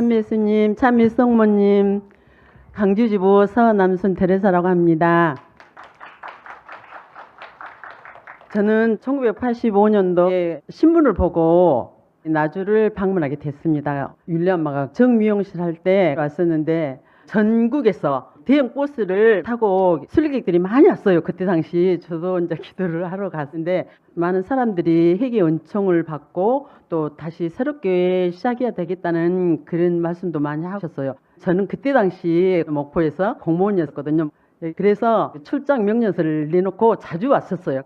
참예수님, 참예성모님, 강주지부 서남순 테레사라고 합니다. 저는 1985년도에 신문을 보고 나주를 방문하게 됐습니다. 율리 엄마가 정미용실 할 때 왔었는데 전국에서 대형 버스를 타고 순례객들이 많이 왔어요. 그때 당시 저도 이제 기도를 하러 갔는데 많은 사람들이 회개 은총을 받고 또 다시 새롭게 시작해야 되겠다는 그런 말씀도 많이 하셨어요. 저는 그때 당시 목포에서 공무원이었거든요. 그래서 출장 명령서를 내놓고 자주 왔었어요.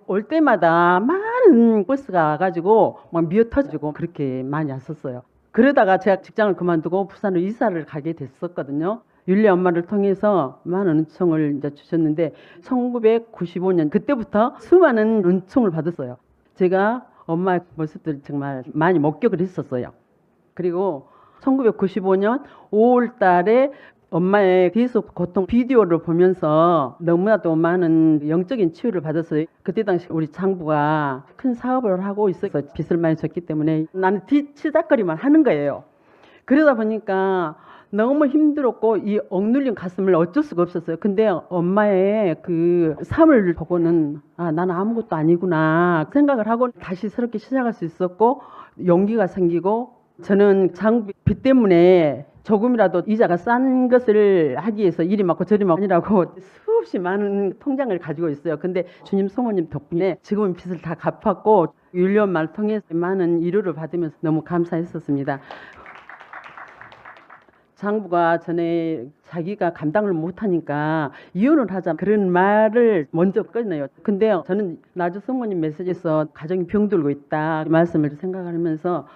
올 때마다 많은 버스가 와가지고 막 미어 터지고 그렇게 많이 왔었어요. 그러다가 제가 직장을 그만두고 부산으로 이사를 가게 됐었거든요. 율리 엄마를 통해서 많은 은총을 이제 주셨는데 1995년 그때부터 수많은 은총을 받았어요. 제가 엄마의 모습들을 정말 많이 목격을 했었어요. 그리고 1995년 5월 달에 엄마의 계속 고통 비디오를 보면서 너무나도 많은 영적인 치유를 받았어요. 그때 당시 우리 장부가 큰 사업을 하고 있어서 빚을 많이 졌기 때문에 나는 뒤치닥거리만 하는 거예요. 그러다 보니까 너무 힘들었고 이 억눌린 가슴을 어쩔 수가 없었어요. 근데 엄마의 그 삶을 보고는 나는 아무것도 아니구나 생각을 하고 다시 새롭게 시작할 수 있었고 용기가 생기고 저는 장비 때문에 조금이라도 이자가 싼 것을 하기 위해서 이리 맞고 저리 맞고라고 수없이 많은 통장을 가지고 있어요. 근데 주님 성모님 덕분에 지금은 빚을 다 갚았고 율리 엄마를 통해서 많은 위로를 받으면서 너무 감사했었습니다. 장부가 전에 자기가 감당을 못하니까 이혼을 하자 그런 말을 먼저 꺼내요. 근데 저는 나주 성모님 메시지에서 가정이 병들고 있다 말씀을 생각하면서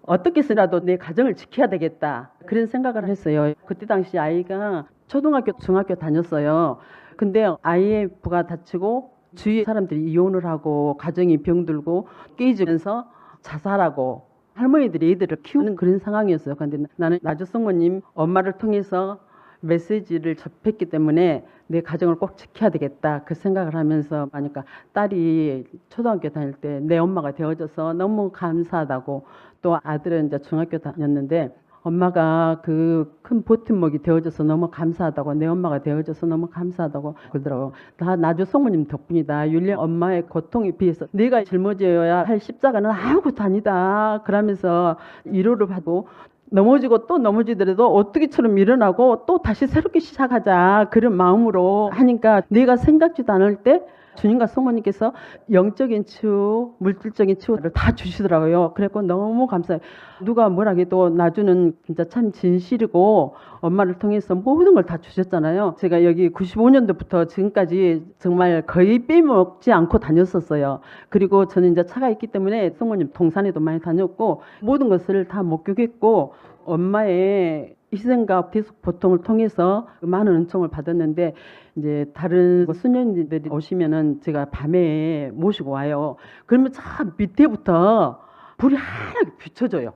어떻게 해서라도 내 가정을 지켜야 되겠다 그런 생각을 했어요. 그때 당시 아이가 초등학교 중학교 다녔어요. 근데 IF가 다치고 주위 사람들이 이혼을 하고 가정이 병들고 깨지면서 자살하고 할머니들이 애들을 키우는 그런 상황이었어요. 근데 나는 나주 성모님 엄마를 통해서 메시지를 접했기 때문에 내 가정을 꼭 지켜야 되겠다 그 생각을 하면서 하니까 딸이 초등학교 다닐 때 내 엄마가 되어줘서 너무 감사하다고 또 아들은 이제 중학교 다녔는데 엄마가 그 큰 버팀목이 되어줘서 너무 감사하다고 내 엄마가 되어줘서 너무 감사하다고 그러더라고요. 다 나주 성모님 덕분이다. 율리 엄마의 고통에 비해서 내가 짊어져야 할 십자가는 아무것도 아니다. 그러면서 위로를 받고 넘어지고 또 넘어지더라도 어떻게처럼 일어나고 또 다시 새롭게 시작하자 그런 마음으로 하니까 내가 생각지도 않을 때 주님과 성모님께서 영적인 치유, 물질적인 치유를 다 주시더라고요. 그래서 너무 감사해요. 누가 뭐라 해도 나주는 진짜 참 진실이고 엄마를 통해서 모든 걸 다 주셨잖아요. 제가 여기 95년도부터 지금까지 정말 거의 빼먹지 않고 다녔었어요. 그리고 저는 이제 차가 있기 때문에 성모님 동산에도 많이 다녔고 모든 것을 다 목격했고 엄마의 희생과 계속 보통을 통해서 많은 은총을 받았는데 이제 다른 수녀님들이 오시면은 제가 밤에 모시고 와요. 그러면 참 밑에부터 불이 하얗게 비춰져요.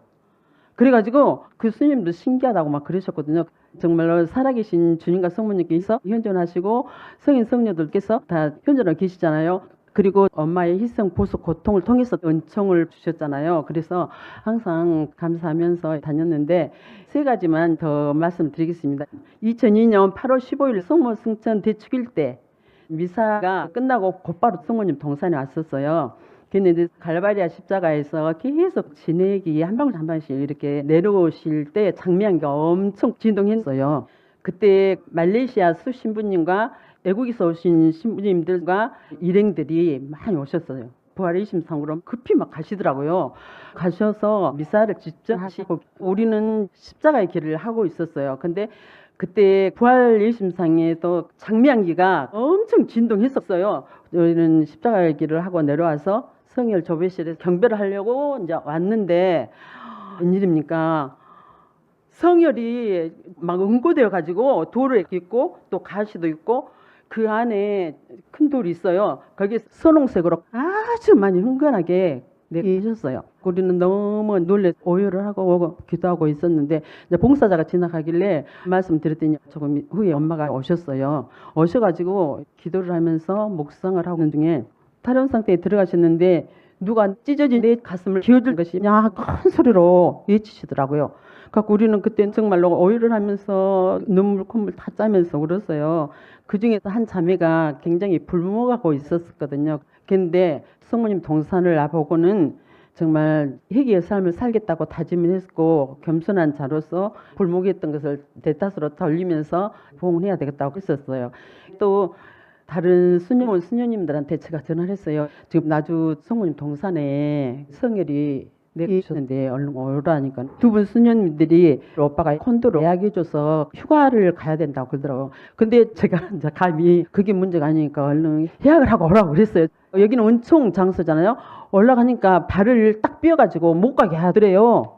그래가지고 그 스님도 신기하다고 막 그러셨거든요. 정말로 살아계신 주님과 성모님께서 현존하시고 성인 성녀들께서 다 현존하고 계시잖아요. 그리고 엄마의 희생, 보석, 고통을 통해서 은총을 주셨잖아요. 그래서 항상 감사하면서 다녔는데 세 가지만 더 말씀드리겠습니다. 2002년 8월 15일 성모 승천 대축일 때 미사가 끝나고 곧바로 성모님 동산에 왔었어요. 근데 갈바리아 십자가에서 계속 진액이 한 방울 한 방울씩 이렇게 내려오실 때 장미향기가 엄청 진동했어요. 그때 말레이시아 수신부님과 외국에서 오신 신부님들과 일행들이 많이 오셨어요. 부활의 23으로 급히 막 가시더라고요. 가셔서 미사를 직접 하시고 우리는 십자가의 길을 하고 있었어요. 근데 그때 부활 예심상에도 장미향기가 엄청 진동했었어요. 저희는 십자가의 길을 하고 내려와서 성혈 조배실에서 경배를 하려고 이제 왔는데 웬일입니까? 성혈이 막 응고되어 가지고 돌을 있고 또 가시도 있고 그 안에 큰 돌이 있어요. 거기에 선홍색으로 아주 많이 흥건하게 계셨어요. 우리는 너무 놀래 오열을 하고 기도하고 있었는데 이제 봉사자가 지나가길래 말씀드렸더니 조금 후에 엄마가 오셨어요. 오셔가지고 기도를 하면서 묵상을 하고 있는 중에 탈원 상태에 들어가셨는데 누가 찢어진 내 가슴을 기어줄 것이냐 큰 소리로 외치시더라고요. 갖고 우리는 그때 정말로 오열을 하면서 눈물 콧물 다 짜면서 울었어요. 그중에서 한 자매가 굉장히 불모하고 있었거든요. 근데 성모님 동산을 보고는 정말 회개의 삶을 살겠다고 다짐을 했고 겸손한 자로서 불목했던 것을 대타스로 돌리면서 부흥을 해야 되겠다고 했었어요. 또 다른 수녀님들한테 제가 전화를 했어요. 지금 나주 성모님 동산에 성혈이 내주셨는데 얼른 오라니까 두 분 수녀님들이 오빠가 콘도로 예약해줘서 휴가를 가야 된다고 그러더라고요. 근데 제가 이제 감히 그게 문제가 아니니까 얼른 예약을 하고 오라고 그랬어요. 여기는 은총 장소잖아요. 올라가니까 발을 딱 삐어가지고 못 가게 하더래요.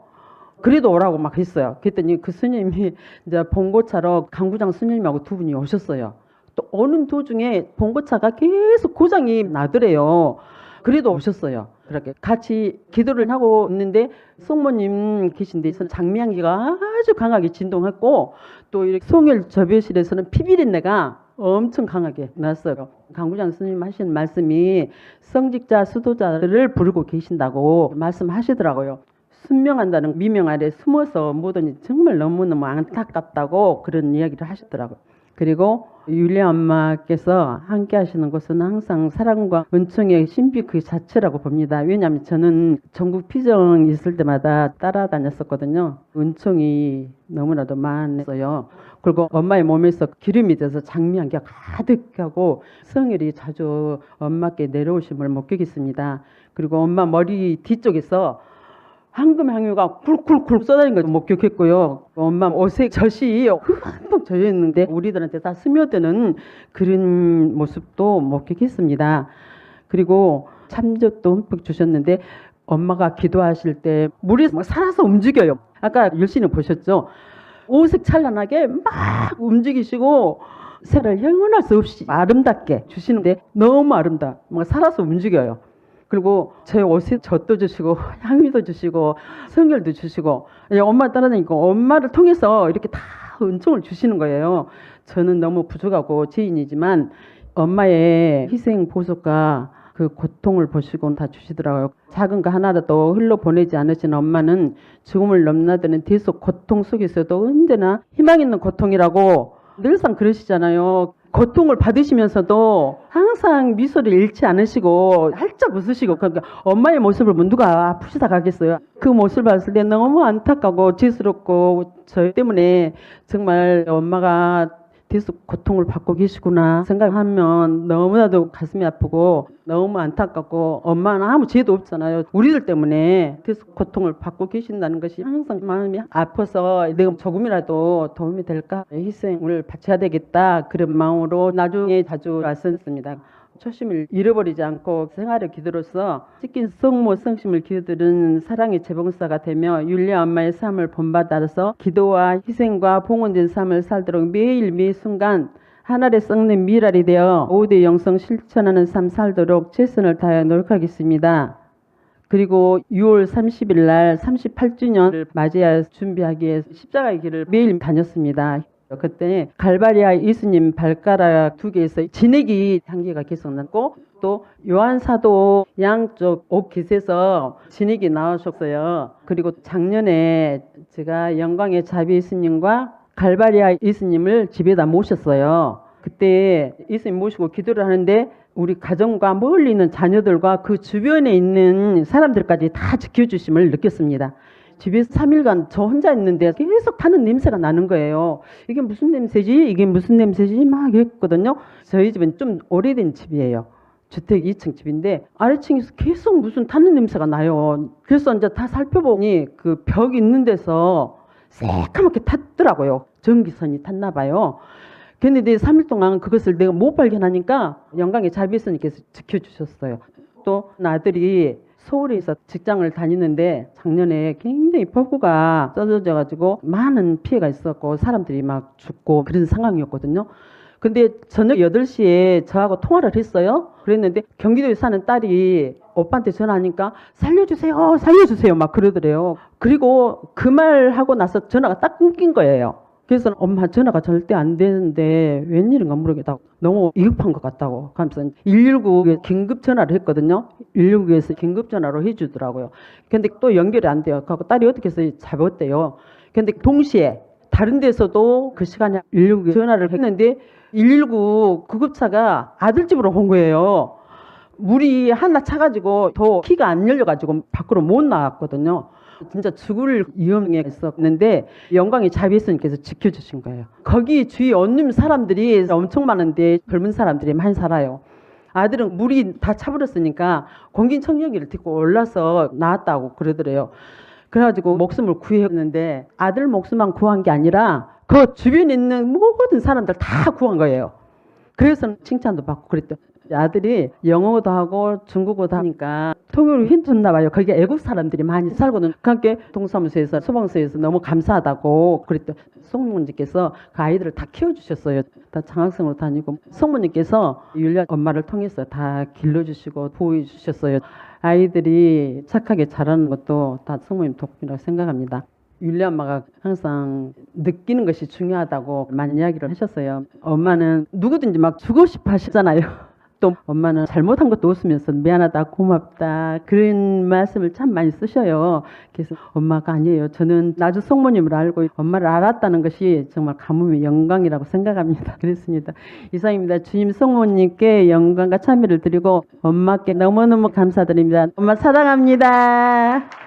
그래도 오라고 막 했어요. 그랬더니 그 스님이 이제 봉고차로 강구장 스님하고 두 분이 오셨어요. 또 오는 도중에 봉고차가 계속 고장이 나더래요. 그래도 오셨어요. 그렇게 같이 기도를 하고 있는데 성모님 계신 데서 장미향기가 아주 강하게 진동했고 또 이렇게 송열 접외실에서는 피비린내가 엄청 강하게 났어요. 강구장 스님 하시는 말씀이 성직자 수도자를 부르고 계신다고 말씀하시더라고요. 순명한다는 미명 아래 숨어서 모더니 정말 너무너무 안타깝다고 그런 이야기를 하시더라고요. 그리고 율리아 엄마께서 함께 하시는 것은 항상 사랑과 은총의 신비 그 자체라고 봅니다. 왜냐하면 저는 전국 피정 있을 때마다 따라다녔었거든요. 은총이 너무나도 많았어요. 그리고 엄마의 몸에서 기름이 돼서 장미향기가 가득하고 성혈이 자주 엄마께 내려오심을 목격했습니다. 그리고 엄마 머리 뒤쪽에서 황금 향유가 쿨쿨쿨 쏟아지는 걸 목격했고요. 엄마 옷에 젖이 흠뻑 젖어 있는데 우리들한테 다 스며드는 그런 모습도 목격했습니다. 그리고 참젓도 흠뻑 주셨는데 엄마가 기도하실 때 물이 막 살아서 움직여요. 아까 열심히 보셨죠? 오색 찬란하게 막 움직이시고 색을 형언할 수 없이 아름답게 주시는데 너무 아름다워. 막 살아서 움직여요. 그리고 제 옷에 젖도 주시고 향유도 주시고 성혈도 주시고 엄마 따라다니까 엄마를 통해서 이렇게 다 은총을 주시는 거예요. 저는 너무 부족하고 죄인이지만 엄마의 희생 보석과 그 고통을 보시고 다 주시더라고요. 작은 거 하나라도 흘러보내지 않으신 엄마는 죽음을 넘나드는 대속 고통 속에서도 언제나 희망 있는 고통이라고 늘상 그러시잖아요. 고통을 받으시면서도 항상 미소를 잃지 않으시고 활짝 웃으시고 그러니까 엄마의 모습을 뭐 누가 아프시다 가겠어요. 그 모습을 봤을 때 너무 안타깝고 죄스럽고 저 때문에 정말 엄마가 계속 고통을 받고 계시구나 생각하면 너무나도 가슴이 아프고 너무 안타깝고 엄마는 아무 죄도 없잖아요. 우리들 때문에 계속 고통을 받고 계신다는 것이 항상 마음이 아파서 내가 조금이라도 도움이 될까 희생을 바쳐야 되겠다 그런 마음으로 나중에 자주 왔었습니다. 초심을 잃어버리지 않고 생활의 기도로서 찢긴 성모 성심을 기어들은 사랑의 재봉사가 되며 율리아 엄마의 삶을 본받아서 기도와 희생과 봉헌된 삶을 살도록 매일 매 순간 하늘에 썩는 미랄이 되어 5대 영성 실천하는 삶 살도록 최선을 다해 노력하겠습니다. 그리고 6월 30일 날 38주년을 맞이해 준비하기 위해 십자가의 길을 매일 다녔습니다. 그때 갈바리아 예수님 발가락 2개에서 진액이 향기가 계속 났고 또 요한 사도 양쪽 옷깃에서 진액이 나오셨어요. 그리고 작년에 제가 영광의 자비 예수님과 갈바리아 예수님을 집에다 모셨어요. 그때 예수님 모시고 기도를 하는데 우리 가정과 멀리 있는 자녀들과 그 주변에 있는 사람들까지 다 지켜주심을 느꼈습니다. 집에서 3일간 저 혼자 있는데 계속 타는 냄새가 나는 거예요. 이게 무슨 냄새지? 이게 무슨 냄새지? 막 했거든요. 저희 집은 좀 오래된 집이에요. 주택 2층 집인데 아래층에서 계속 무슨 타는 냄새가 나요. 그래서 이제 다 살펴보니 그 벽 있는 데서 새까맣게 탔더라고요. 전기선이 탔나 봐요. 그런데 3일 동안 그것을 내가 못 발견하니까 영광의 자비스님께서 지켜주셨어요. 또 아들이 서울에서 직장을 다니는데 작년에 굉장히 폭우가 쏟아져가지고 많은 피해가 있었고 사람들이 막 죽고 그런 상황이었거든요. 근데 저녁 8시에 저하고 통화를 했어요. 그랬는데 경기도에 사는 딸이 오빠한테 전화하니까 살려주세요 살려주세요 막 그러더래요. 그리고 그 말하고 나서 전화가 딱 끊긴 거예요. 그래서 엄마 전화가 절대 안 되는데 웬일인가 모르겠다고 너무 위급한 것 같다고 하면서 119에 긴급 전화를 했거든요. 119에서 긴급 전화로 해주더라고요. 근데 또 연결이 안 돼요. 그래서 딸이 어떻게 해서 잡았대요. 근데 동시에 다른 데서도 그 시간에 119에 전화를 했는데 119 구급차가 아들 집으로 온 거예요. 물이 하나 차가지고 더 키가 안 열려가지고 밖으로 못 나왔거든요. 진짜 죽을 위험에 있었는데 영광의 자비 예수님께서 지켜주신 거예요. 거기 주위 얹는 사람들이 엄청 많은데 젊은 사람들이 많이 살아요. 아들은 물이 다 차버렸으니까 공기청정기를 딛고 올라서 나왔다고 그러더래요. 그래가지고 목숨을 구했는데 아들 목숨만 구한 게 아니라 그 주변에 있는 모든 사람들 다 구한 거예요. 그래서 칭찬도 받고 그랬죠. 아들이 영어도 하고 중국어도 하니까 통역을 힘줬나 봐요. 거기 애국 사람들이 많이 살거든. 그러니까 동사무소에서 소방서에서 너무 감사하다고 그랬죠. 성모님께서 그 아이들을 다 키워주셨어요. 다 장학생으로 다니고 성모님께서 율리아 엄마를 통해서 다 길러주시고 보호해주셨어요. 아이들이 착하게 자라는 것도 다 성모님 덕분이라고 생각합니다. 율리아 엄마가 항상 느끼는 것이 중요하다고 많이 이야기를 하셨어요. 엄마는 누구든지 막 주고 싶어 하시잖아요. 또 엄마는 잘못한 것도 웃으면서 미안하다, 고맙다 그런 말씀을 참 많이 쓰셔요. 그래서 엄마가 아니에요. 저는 나주 성모님을 알고 엄마를 알았다는 것이 정말 가뭄의 영광이라고 생각합니다. 그렇습니다. 이상입니다. 주님 성모님께 영광과 찬미를 드리고 엄마께 너무너무 감사드립니다. 엄마 사랑합니다.